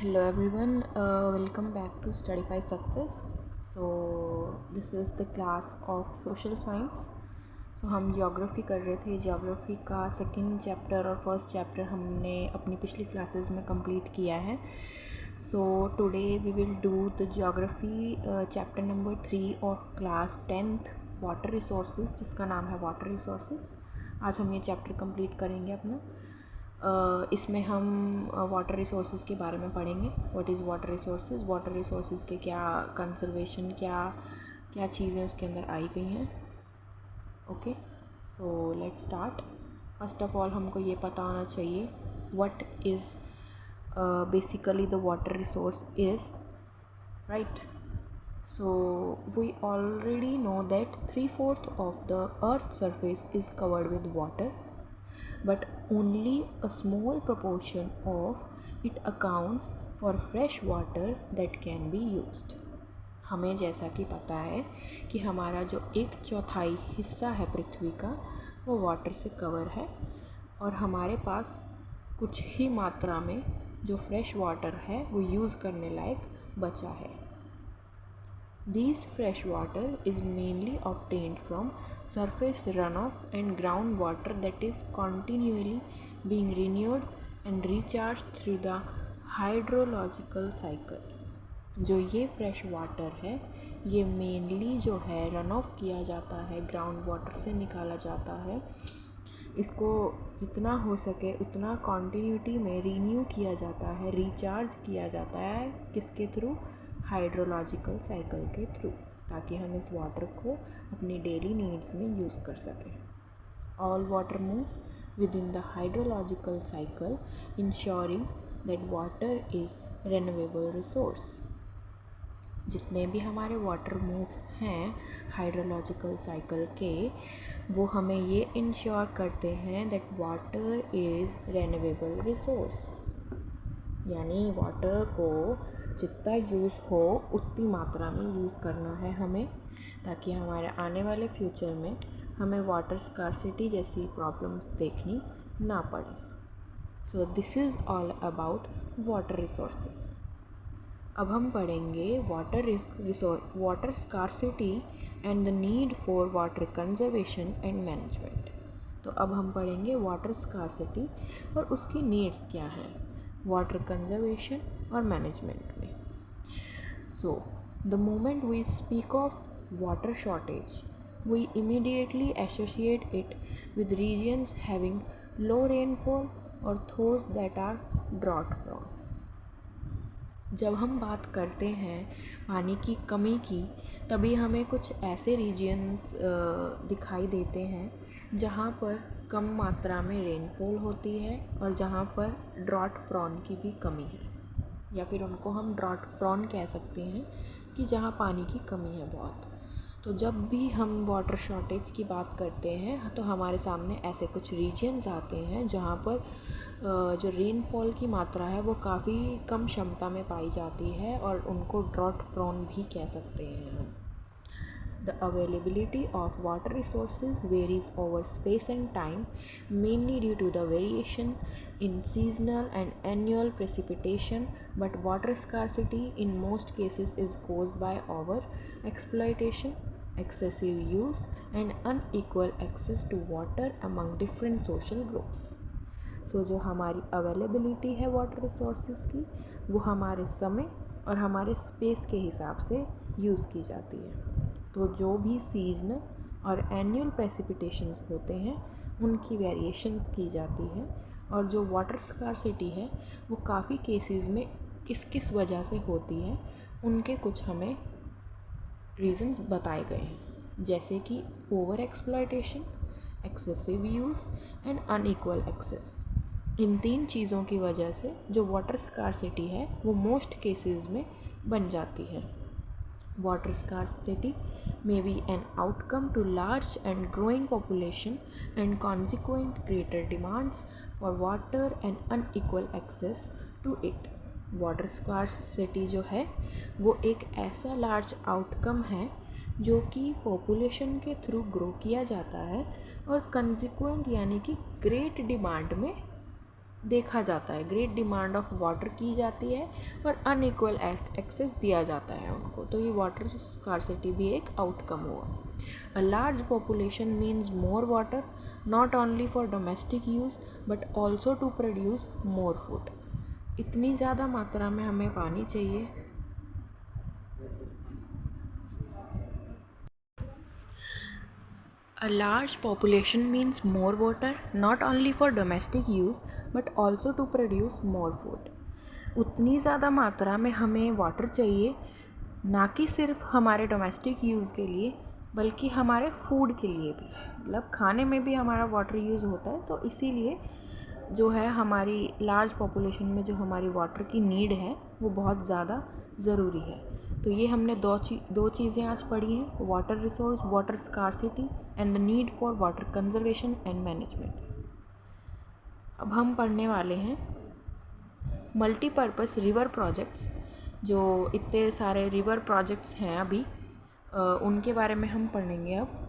Hello everyone, welcome back to Studify Success. So this is the class of social science. So हम geography कर रहे थे. Geography का second chapter और first chapter हमने अपनी पिछली क्लासेस में कंप्लीट किया है. So today we will do the geography chapter number 3 of class 10th water resources, जिसका नाम है water resources. आज हम ये चैप्टर कंप्लीट करेंगे अपना. इसमें हम वाटर रिसोर्सेज के बारे में पढ़ेंगे. व्हाट इज़ वाटर रिसोर्सेज के क्या कंजर्वेशन, क्या चीज़ें उसके अंदर आई गई हैं. Okay, so let's start. First of all हमको ये पता होना चाहिए what is basically the water resource is, right. So we already know that 3/4 of the earth's surface is covered with water, but only a small proportion of it accounts for fresh water that can be used. हमें जैसा कि पता है कि हमारा जो 1/4 हिस्सा है पृथ्वी का वो वाटर से कवर है और हमारे पास कुछ ही मात्रा में जो फ्रेश वाटर है वो यूज़ करने लायक बचा है. This fresh water is mainly obtained from surface runoff and groundwater that is continually being renewed and recharged through the hydrological cycle. जो ये फ्रेश वाटर है ये मेनली जो है रन ऑफ किया जाता है, ग्राउंड वाटर से निकाला जाता है. इसको जितना हो सके उतना कॉन्टीन्यूटी में रीन्यू किया जाता है, रिचार्ज किया जाता है. किसके थ्रू? हाइड्रोलॉजिकल साइकिल के थ्रू, ताकि हम इस वाटर को अपनी डेली नीड्स में यूज़ कर सकें. All water moves with in the hydrological cycle ensuring that water is renewable resource. जितने भी हमारे वाटर मूव्स हैं हाइड्रोलॉजिकल साइकिल के, वो हमें ये इंश्योर करते हैं that water is renewable resource. यानी वाटर को जितना यूज़ हो उतनी मात्रा में यूज़ करना है हमें, ताकि हमारे आने वाले फ्यूचर में हमें वाटर स्कार्सिटी जैसी प्रॉब्लम्स देखनी ना पड़े. So this is all about water resources. अब हम पढ़ेंगे water scarcity and the need for water conservation and management. तो अब हम पढ़ेंगे वाटर स्कार्सिटी और उसकी नीड्स क्या हैं वाटर कंजर्वेशन और मैनेजमेंट में. So the moment we speak of water shortage we immediately associate it with regions having low rainfall or those that are drought prone. जब हम बात करते हैं पानी की कमी की, तभी हमें कुछ ऐसे रीजन्स दिखाई देते हैं जहाँ पर कम मात्रा में रेनफॉल होती है और जहाँ पर ड्रॉट प्रॉन की भी कमी है, या फिर उनको हम ड्रॉट प्रॉन कह सकते हैं कि जहाँ पानी की कमी है बहुत. तो जब भी हम वाटर शॉर्टेज की बात करते हैं तो हमारे सामने ऐसे कुछ रीजन्स आते हैं जहाँ पर जो रेनफॉल की मात्रा है वो काफ़ी कम क्षमता में पाई जाती है और उनको ड्रॉट प्रॉन भी कह सकते हैं हम. The availability of water resources varies over space and time, mainly due to the variation in seasonal and annual precipitation, but water scarcity in most cases is caused by over exploitation, excessive use, and unequal access to water among different social groups. So जो हमारी availability है water resources की वो हमारे समय और हमारे space के हिसाब से यूज़ की जाती है. तो जो भी सीजनल और एनुअल प्रेसिपिटेशंस होते हैं उनकी वेरिएशंस की जाती है, और जो वाटर स्कार्सिटी है वो काफ़ी केसेस में किस किस वजह से होती है उनके कुछ हमें रीज़न्स बताए गए हैं, जैसे कि over exploitation, excessive use and unequal access. इन 3 चीज़ों की वजह से जो वाटर स्कार्सिटी है वो मोस्ट केसेस में बन जाती है. Water scarcity may be an outcome to large and growing population and consequent greater demands for water and unequal access to it. Water scarcity जो है वो एक ऐसा लार्ज आउटकम है जो कि पॉपुलेशन के थ्रू ग्रो किया जाता है और कंसिक्वेंट यानी कि ग्रेट डिमांड में देखा जाता है, ग्रेट डिमांड ऑफ वाटर की जाती है और अनइक्वल एक्सेस दिया जाता है उनको, तो ये वाटर स्कार्सिटी भी एक आउटकम हुआ। A large population means more water, not only for domestic use but also to produce more food. इतनी ज़्यादा मात्रा में हमें पानी चाहिए। A large population means more water, not only for domestic use but also to produce more food. उतनी ज़्यादा मात्रा में हमें वाटर चाहिए, ना कि सिर्फ हमारे डोमेस्टिक यूज़ के लिए बल्कि हमारे फूड के लिए भी, मतलब खाने में भी हमारा वाटर यूज़ होता है। तो इसीलिए जो है हमारी लार्ज पॉपुलेशन में जो हमारी वाटर की नीड है वो बहुत ज़्यादा ज़रूरी है। तो ये हमने दो चीज़ें आज पढ़ी हैं, water resource, water scarcity and the need for water conservation and management. अब हम पढ़ने वाले हैं मल्टीपर्पज़ रिवर प्रोजेक्ट्स। जो इतने सारे रिवर प्रोजेक्ट्स हैं अभी उनके बारे में हम पढ़ेंगे अब।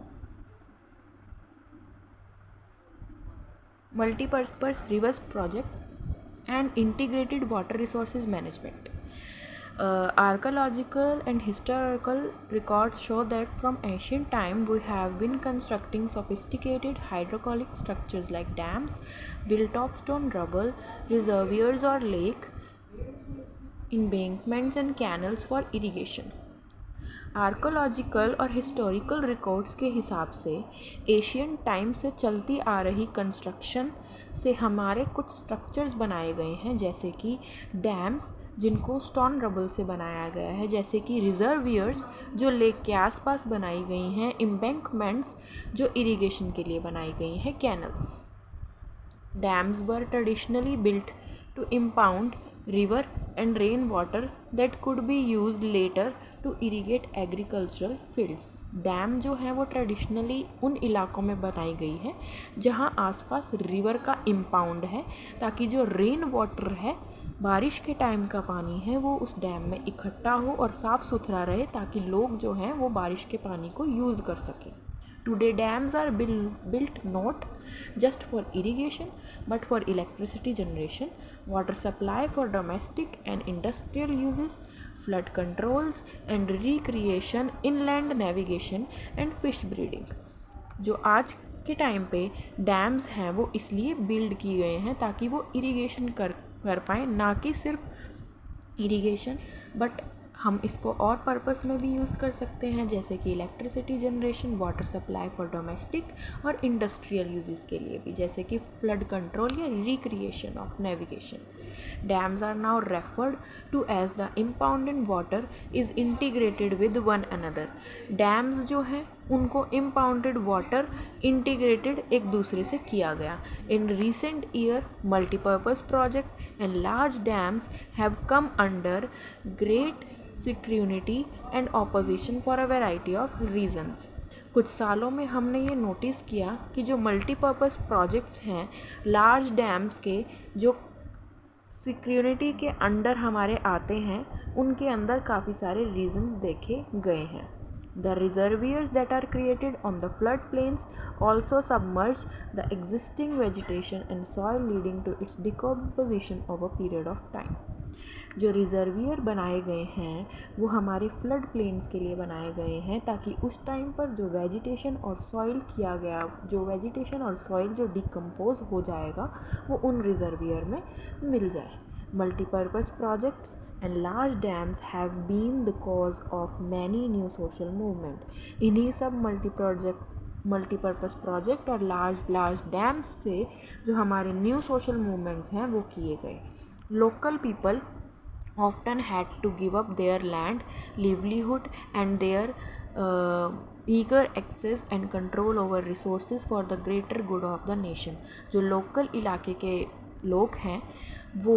Multi-purpose rivers project and integrated water resources management. Archaeological and historical records show that from ancient time we have been constructing sophisticated hydraulic structures like dams built of stone, rubble, reservoirs or lake, embankments and canals for irrigation. Archaeological और historical records के हिसाब से Asian time से चलती आ रही construction से हमारे कुछ स्ट्रक्चर्स बनाए गए हैं, जैसे कि डैम्स जिनको स्टोन रबल से बनाया गया है, जैसे कि रिजर्वियर्स जो लेक के आसपास बनाई गई हैं, एम्बैंकमेंट्स जो इरिगेशन के लिए बनाई गई हैं, canals. Dams were traditionally built to impound river and rain water that could be used later to irrigate agricultural fields. Dam जो है वो ट्रेडिशनली उन इलाकों में बनाई गई है जहाँ आसपास रिवर का इम्पाउंड है, ताकि जो रेन वाटर है, बारिश के टाइम का पानी है, वो उस डैम में इकट्ठा हो और साफ़ सुथरा रहे, ताकि लोग जो हैं वो बारिश के पानी को यूज़ कर सकें। Today dams are built not just for irrigation but for electricity generation, water supply for domestic and industrial uses, flood controls and recreation, inland navigation and fish breeding. जो आज के टाइम पे डैम्स हैं वो इसलिए build किए गए हैं ताकि वो इरिगेशन कर पाएँ, ना कि सिर्फ इरिगेशन बट हम इसको और पर्पस में भी यूज़ कर सकते हैं, जैसे कि electricity generation, water supply for domestic और इंडस्ट्रियल यूजेस के लिए भी, जैसे कि फ्लड कंट्रोल या recreation of navigation. Dams are now referred to as the impounded water is integrated with one another. Dams जो हैं उनको इम्पाउंडेड वाटर इंटीग्रेटेड एक दूसरे से किया गया। In recent year multipurpose project and large dams have come under great scrutiny and opposition for a variety of reasons. कुछ सालों में हमने ये नोटिस किया कि जो मल्टीपर्पज़ प्रोजेक्ट्स हैं लार्ज डैम्स के, जो स्क्रूटिनी के अंडर हमारे आते हैं, उनके अंदर काफ़ी सारे रीजंस देखे गए हैं। The reservoirs that are created on the floodplains also submerge the existing vegetation and soil, leading to its decomposition over a period of time. जो रिजर्वियर बनाए गए हैं वो हमारे फ्लड प्लेन्स के लिए बनाए गए हैं, ताकि उस टाइम पर जो वेजिटेशन और सॉइल किया गया, जो वेजिटेशन और सॉइल जो डिकम्पोज हो जाएगा वो उन रिजर्वियर में मिल जाए। Multipurpose projects and large dams have been the cause of many new social movement। इन्हीं सब मल्टीपर्पज़ प्रोजेक्ट और लार्ज डैम्स से जो हमारे न्यू सोशल मूवमेंट्स हैं वो किए गए। Local people often had to give up their land, livelihood and their eager access and control over resources for the greater good of the nation। जो local इलाके के लोग हैं वो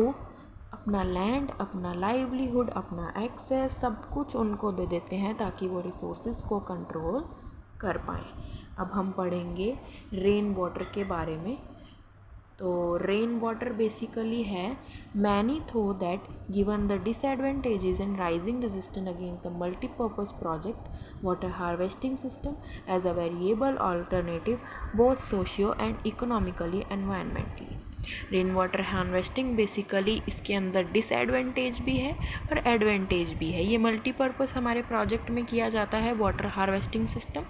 अपना लैंड, अपना लाइवलीहुड, अपना एक्सेस सब कुछ उनको दे देते हैं ताकि वो रिसोर्सेज को कंट्रोल कर पाएँ। अब हम पढ़ेंगे रेन वाटर के बारे में। तो रेन वाटर बेसिकली है, many though that given the disadvantages and rising resistance against the multipurpose project water harvesting system as a variable alternative both socio and economically environmentally. Rain water harvesting basically इसके अंदर disadvantage भी है और advantage भी है। ये multipurpose हमारे project में किया जाता है वाटर हार्वेस्टिंग सिस्टम।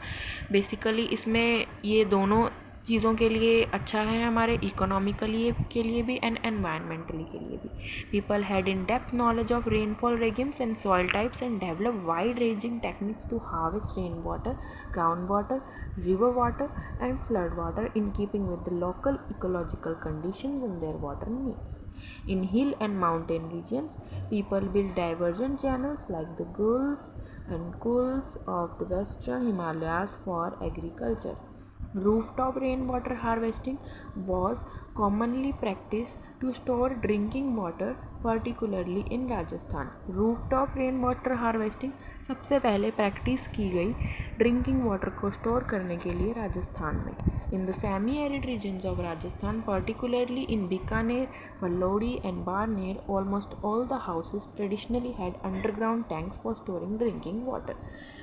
बेसिकली इसमें ये दोनों चीज़ों के लिए अच्छा है, हमारे इकोनॉमिकली के लिए भी एंड एनवायरमेंटली के लिए भी। People had in depth knowledge of rainfall regimes and soil types and develop wide ranging techniques to harvest rain water, ground water, river water and flood water in keeping with the local ecological conditions and their water needs. In hill and mountain regions, people build diversion channels like the gulls and cools of the western Himalayas for agriculture. Rooftop rainwater harvesting was commonly practiced to store drinking water, particularly in Rajasthan. Rooftop rainwater harvesting सबसे पहले practice की गई drinking water को store करने के लिए राजस्थान में। In the semi arid regions of Rajasthan, particularly in Bikaner, Phalodi and Barmer, almost all the houses traditionally had underground tanks for storing drinking water.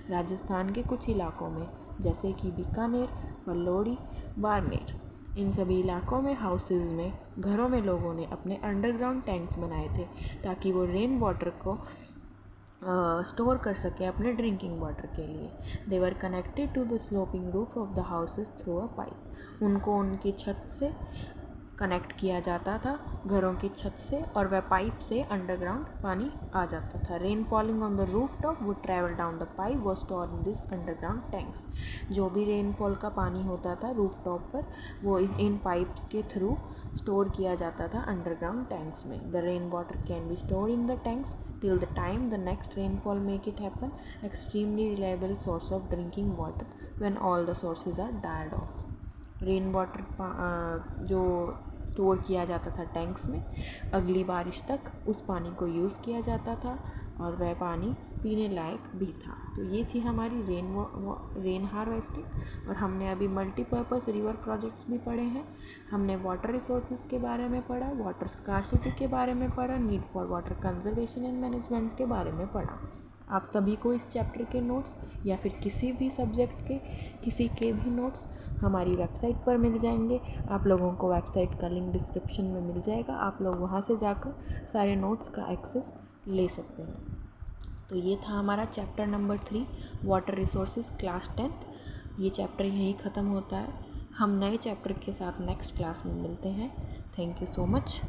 Rajasthan के कुछ इलाकों में जैसे कि बीकानेर, वल्लोड़ी, बाड़मेर, इन सभी इलाकों में हाउसेस में, घरों में लोगों ने अपने अंडरग्राउंड टैंक्स बनाए थे ताकि वो रेन वाटर को स्टोर कर सके अपने ड्रिंकिंग वाटर के लिए। They were connected to the sloping roof of the houses through a pipe. उनको उनकी छत से कनेक्ट किया जाता था, घरों की छत से, और वह पाइप से अंडरग्राउंड पानी आ जाता था। Rain falling on the roof top would travel down the pipe was store in this underground tanks. जो भी रेनफॉल का पानी होता था रूफ टॉप पर, वो इन पाइप्स के थ्रू स्टोर किया जाता था अंडरग्राउंड टैंक्स में। The rain water can be store in the tanks till the time the next rainfall make it happen. Extremely reliable source of drinking water when all the sources are dried off. Rain water जो store किया जाता था tanks में, अगली बारिश तक उस पानी को यूज़ किया जाता था और वह पानी पीने लायक भी था। तो ये थी हमारी रेन हार्वेस्टिंग। और हमने अभी मल्टीपर्पज़ रिवर प्रोजेक्ट्स भी पढ़े हैं। हमने वाटर रिसोर्सेज के बारे में पढ़ा, वाटर स्कार्सिटी के बारे में पढ़ा, need for water conservation and management के बारे में पढ़ा। आप सभी को इस चैप्टर के नोट्स या फिर किसी भी सब्जेक्ट के किसी के भी नोट्स हमारी वेबसाइट पर मिल जाएंगे। आप लोगों को वेबसाइट का लिंक डिस्क्रिप्शन में मिल जाएगा, आप लोग वहाँ से जाकर सारे नोट्स का एक्सेस ले सकते हैं। तो ये था हमारा chapter number 3 water resources class 10th। ये चैप्टर यहीं ख़त्म होता है। हम नए चैप्टर के साथ नेक्स्ट क्लास में मिलते हैं। Thank you so much.